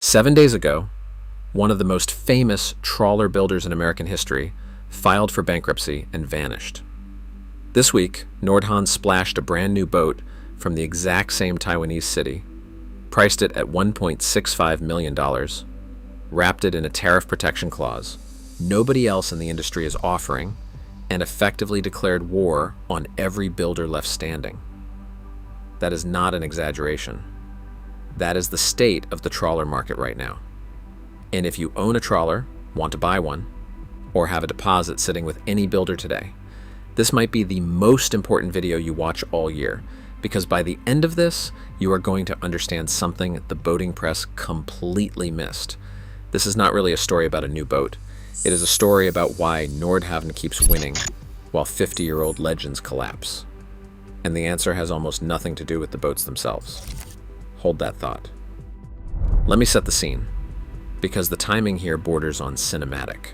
7 days ago, one of the most famous trawler builders in American history filed for bankruptcy and vanished. This week, Nordhavn splashed a brand new boat from the exact same Taiwanese city, priced it at $1.65 million, wrapped it in a tariff protection clause nobody else in the industry is offering, and effectively declared war on every builder left standing. That is not an exaggeration. That is the state of the trawler market right now. And if you own a trawler, want to buy one, or have a deposit sitting with any builder today, this might be the most important video you watch all year, because by the end of this, you are going to understand something the boating press completely missed. This is not really a story about a new boat. It is a story about why Nordhavn keeps winning while 50-year-old legends collapse. And the answer has almost nothing to do with the boats themselves. Hold that thought. Let me set the scene, because the timing here borders on cinematic.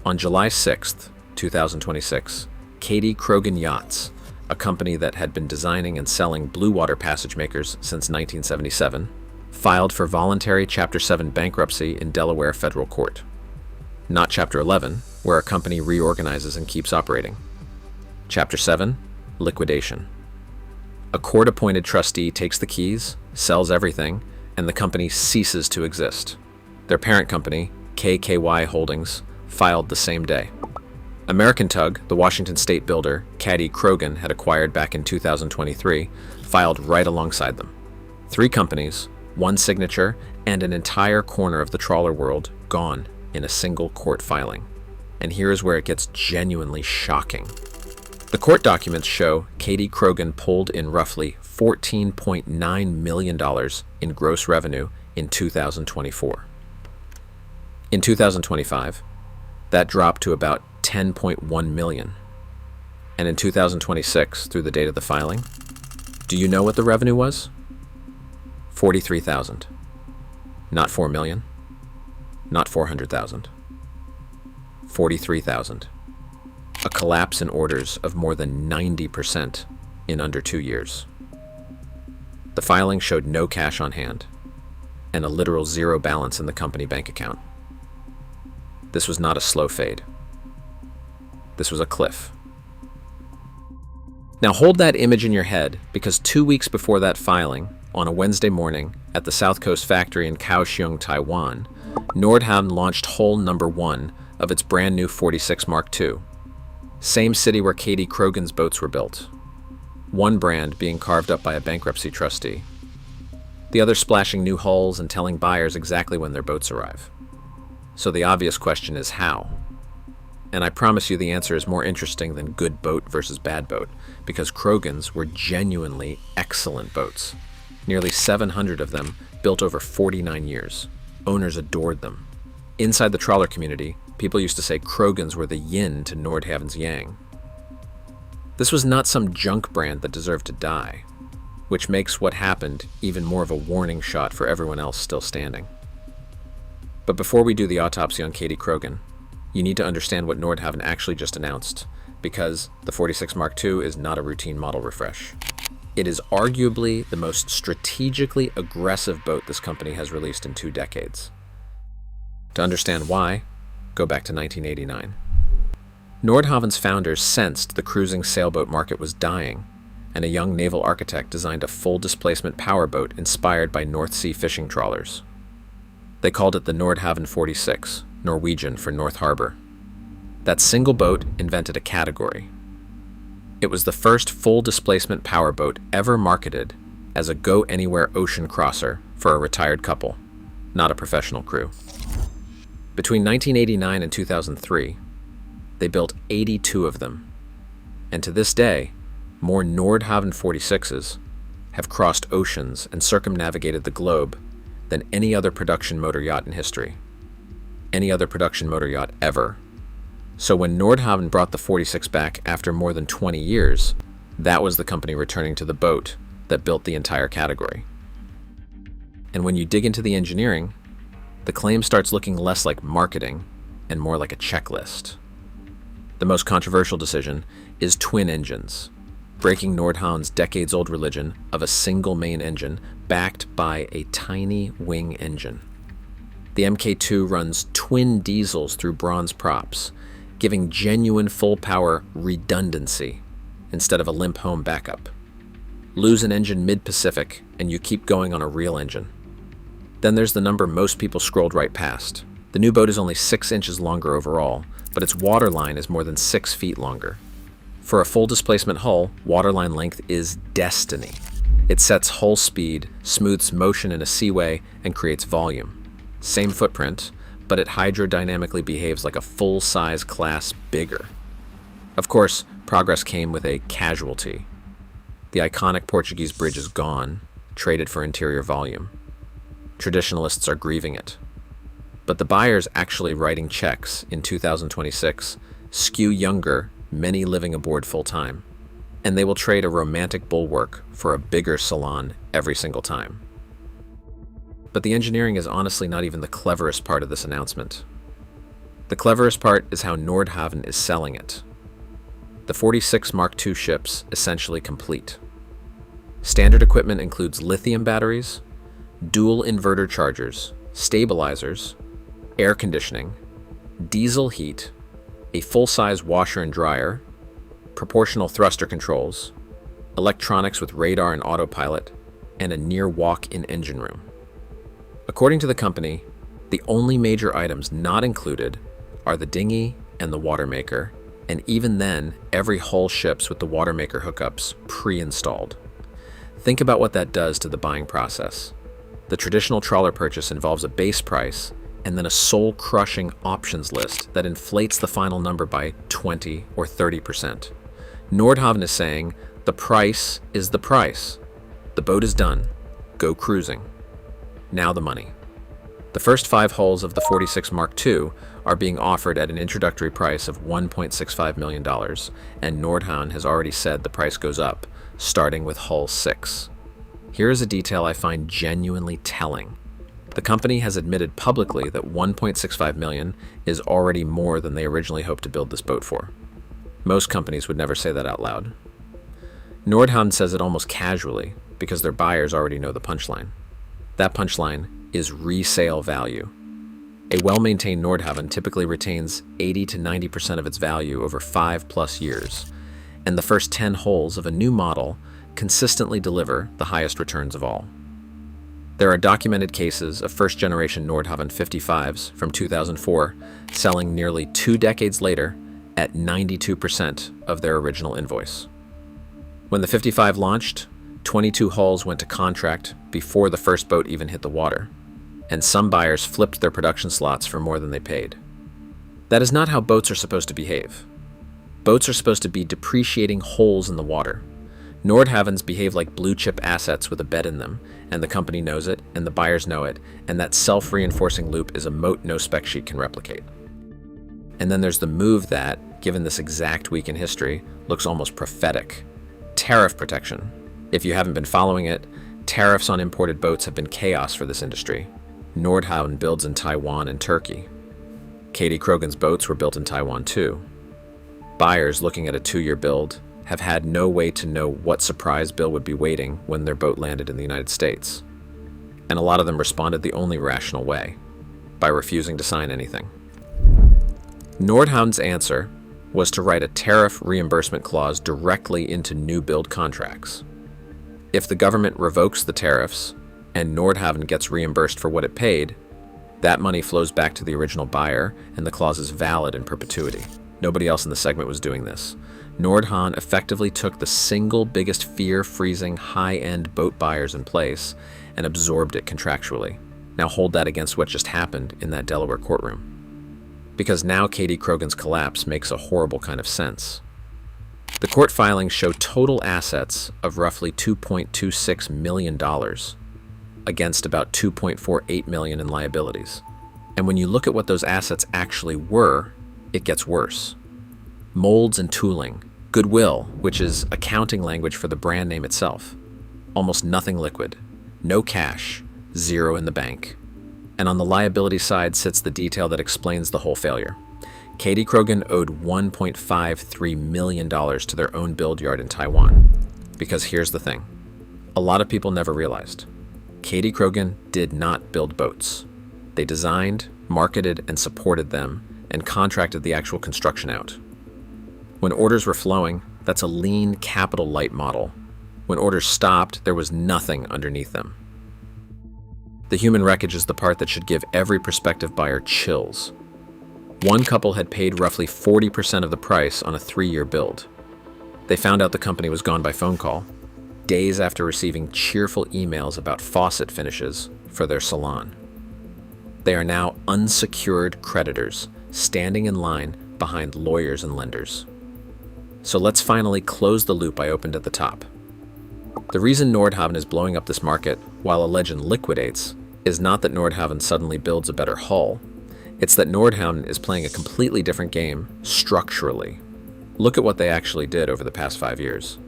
On July 6th, 2026, Kadey-Krogen Yachts, a company that had been designing and selling bluewater passagemakers since 1977, filed for voluntary Chapter 7 bankruptcy in Delaware federal court. Not Chapter 11, where a company reorganizes and keeps operating. Chapter 7, liquidation. A court-appointed trustee takes the keys, sells everything, and the company ceases to exist. Their parent company, KKY Holdings, filed the same day. American Tug, the Washington state builder Kadey-Krogen had acquired back in 2023, filed right alongside them. 3 companies, 1 signature, and an entire corner of the trawler world gone in a single court filing. And here is where it gets genuinely shocking. The court documents show Kadey-Krogen pulled in roughly $14.9 million in gross revenue in 2024. In 2025, that dropped to about $10.1 million. And in 2026, through the date of the filing, do you know what the revenue was? $43,000. Not $4 million. Not $400,000. $43,000. A collapse in orders of more than 90% in under 2 years. The filing showed no cash on hand and a literal zero balance in the company bank account. This was not a slow fade. This was a cliff. Now hold that image in your head, because 2 weeks before that filing, on a Wednesday morning at the South Coast factory in Kaohsiung, Taiwan, Nordhavn launched hull number 1 of its brand new 46 Mark II. Same city where Kadey-Krogen's boats were built. One brand being carved up by a bankruptcy trustee. The other splashing new hulls and telling buyers exactly when their boats arrive. So the obvious question is how? And I promise you the answer is more interesting than good boat versus bad boat, because Krogen's were genuinely excellent boats. Nearly 700 of them built over 49 years. Owners adored them. Inside the trawler community, people used to say Krogen's were the yin to Nordhavn's yang. This was not some junk brand that deserved to die, which makes what happened even more of a warning shot for everyone else still standing. But before we do the autopsy on Kadey-Krogen, you need to understand what Nordhavn actually just announced, because the 46 Mark II is not a routine model refresh. It is arguably the most strategically aggressive boat this company has released in 2 decades. To understand why, go back to 1989. Nordhavn's founders sensed the cruising sailboat market was dying, and a young naval architect designed a full-displacement powerboat inspired by North Sea fishing trawlers. They called it the Nordhavn 46, Norwegian for North Harbor. That single boat invented a category. It was the first full-displacement powerboat ever marketed as a go-anywhere ocean crosser for a retired couple, not a professional crew. Between 1989 and 2003, they built 82 of them, and to this day, more Nordhavn 46s have crossed oceans and circumnavigated the globe than any other production motor yacht in history. Any other production motor yacht ever. So when Nordhavn brought the 46 back after more than 20 years, that was the company returning to the boat that built the entire category. And when you dig into the engineering, the claim starts looking less like marketing and more like a checklist. The most controversial decision is twin engines, breaking Nordhavn's decades-old religion of a single main engine backed by a tiny wing engine. The Mk2 runs twin diesels through bronze props, giving genuine full-power redundancy instead of a limp home backup. Lose an engine mid-Pacific, and you keep going on a real engine. Then there's the number most people scrolled right past. The new boat is only 6 inches longer overall, but its waterline is more than 6 feet longer. For a full-displacement hull, waterline length is destiny. It sets hull speed, smooths motion in a seaway, and creates volume. Same footprint, but it hydrodynamically behaves like a full-size class bigger. Of course, progress came with a casualty. The iconic Portuguese bridge is gone, traded for interior volume. Traditionalists are grieving it. But the buyers actually writing checks in 2026 skew younger, many living aboard full-time, and they will trade a romantic bulwark for a bigger salon every single time. But the engineering is honestly not even the cleverest part of this announcement. The cleverest part is how Nordhavn is selling it. The 46 Mark II ship's essentially complete. Standard equipment includes lithium batteries, dual inverter chargers, stabilizers, air conditioning, diesel heat, a full-size washer and dryer, proportional thruster controls, electronics with radar and autopilot, and a near walk-in engine room. According to the company, the only major items not included are the dinghy and the water maker, and even then, every hull ships with the water maker hookups pre-installed. Think about what that does to the buying process. The traditional trawler purchase involves a base price and then a soul-crushing options list that inflates the final number by 20 or 30%. Nordhavn is saying, the price is the price. The boat is done. Go cruising. Now the money. The first 5 hulls of the 46 Mark II are being offered at an introductory price of $1.65 million, and Nordhavn has already said the price goes up, starting with hull 6. Here is a detail I find genuinely telling. The company has admitted publicly that $1.65 million is already more than they originally hoped to build this boat for. Most companies would never say that out loud. Nordhavn says it almost casually because their buyers already know the punchline. That punchline is resale value. A well-maintained Nordhavn typically retains 80 to 90% of its value over 5+ years, and the first 10 hulls of a new model consistently deliver the highest returns of all. There are documented cases of first-generation Nordhavn 55s from 2004 selling nearly 2 decades later at 92% of their original invoice. When the 55 launched, 22 hulls went to contract before the first boat even hit the water, and some buyers flipped their production slots for more than they paid. That is not how boats are supposed to behave. Boats are supposed to be depreciating holes in the water. Nordhavns behave like blue-chip assets with a bed in them, and the company knows it, and the buyers know it, and that self-reinforcing loop is a moat no spec sheet can replicate. And then there's the move that, given this exact week in history, looks almost prophetic. Tariff protection. If you haven't been following it, tariffs on imported boats have been chaos for this industry. Nordhavn builds in Taiwan and Turkey. Kadey-Krogen's boats were built in Taiwan too. Buyers looking at a 2-year build have had no way to know what surprise bill would be waiting when their boat landed in the United States. And a lot of them responded the only rational way, by refusing to sign anything. Nordhavn's answer was to write a tariff reimbursement clause directly into new build contracts. If the government revokes the tariffs and Nordhavn gets reimbursed for what it paid, that money flows back to the original buyer and the clause is valid in perpetuity. Nobody else in the segment was doing this. Nordhavn effectively took the single biggest fear-freezing high-end boat buyers in place and absorbed it contractually. Now hold that against what just happened in that Delaware courtroom. Because now Kadey-Krogen's collapse makes a horrible kind of sense. The court filings show total assets of roughly $2.26 million against about $2.48 million in liabilities. And when you look at what those assets actually were, it gets worse. Molds and tooling, goodwill, which is accounting language for the brand name itself, almost nothing liquid, no cash, zero in the bank. And on the liability side sits the detail that explains the whole failure. Kadey-Krogen owed $1.53 million to their own build yard in Taiwan. Because here's the thing. A lot of people never realized. Kadey-Krogen did not build boats. They designed, marketed, and supported them, and contracted the actual construction out. When orders were flowing, that's a lean, capital-light model. When orders stopped, there was nothing underneath them. The human wreckage is the part that should give every prospective buyer chills. One couple had paid roughly 40% of the price on a 3-year build. They found out the company was gone by phone call, days after receiving cheerful emails about faucet finishes for their salon. They are now unsecured creditors, standing in line behind lawyers and lenders. So let's finally close the loop I opened at the top. The reason Nordhavn is blowing up this market while a legend liquidates is not that Nordhavn suddenly builds a better hull. It's that Nordhavn is playing a completely different game structurally. Look at what they actually did over the past 5 years.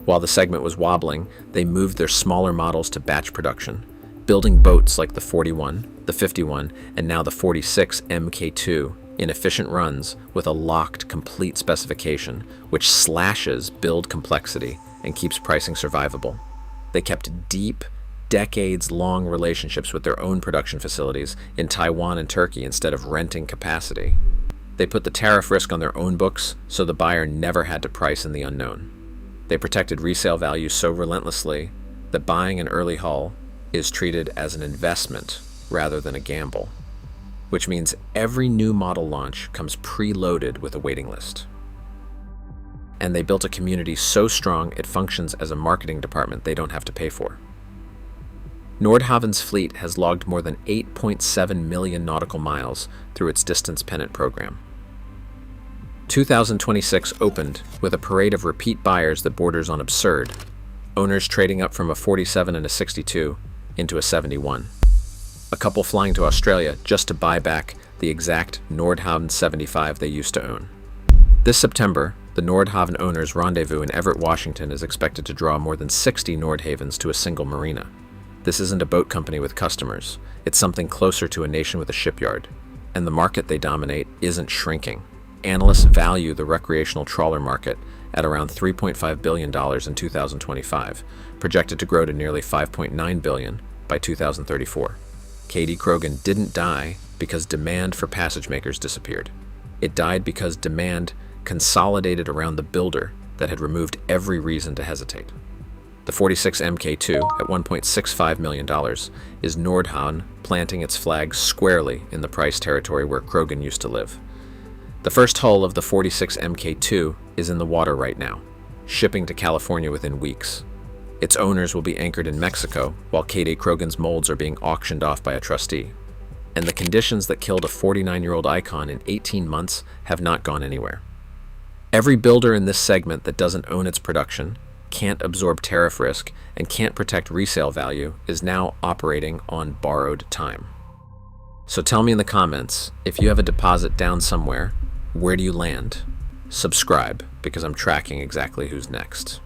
While the segment was wobbling, they moved their smaller models to batch production, building boats like the 41, the 51, and now the 46 MK2 in efficient runs with a locked, complete specification, which slashes build complexity and keeps pricing survivable. They kept deep, decades-long relationships with their own production facilities in Taiwan and Turkey instead of renting capacity. They put the tariff risk on their own books, so the buyer never had to price in the unknown. They protected resale value so relentlessly that buying an early hull is treated as an investment rather than a gamble, which means every new model launch comes preloaded with a waiting list. And they built a community so strong it functions as a marketing department they don't have to pay for. Nordhavn's fleet has logged more than 8.7 million nautical miles through its distance pennant program. 2026 opened with a parade of repeat buyers that borders on absurd, owners trading up from a 47 and a 62 into a 71. A couple flying to Australia just to buy back the exact Nordhavn 75 they used to own. This September, the Nordhavn owners' rendezvous in Everett, Washington is expected to draw more than 60 Nordhavens to a single marina. This isn't a boat company with customers, it's something closer to a nation with a shipyard. And the market they dominate isn't shrinking. Analysts value the recreational trawler market at around $3.5 billion in 2025, projected to grow to nearly $5.9 billion by 2034. Kadey-Krogen didn't die because demand for Passagemakers disappeared. It died because demand consolidated around the builder that had removed every reason to hesitate. The 46 MK2 at $1.65 million is Nordhavn planting its flag squarely in the price territory where Krogen used to live. The first hull of the 46 MK2 is in the water right now, shipping to California within weeks. Its owners will be anchored in Mexico, while Kadey-Krogen's molds are being auctioned off by a trustee. And the conditions that killed a 49-year-old icon in 18 months have not gone anywhere. Every builder in this segment that doesn't own its production, can't absorb tariff risk, and can't protect resale value is now operating on borrowed time. So tell me in the comments, if you have a deposit down somewhere, where do you land? Subscribe, because I'm tracking exactly who's next.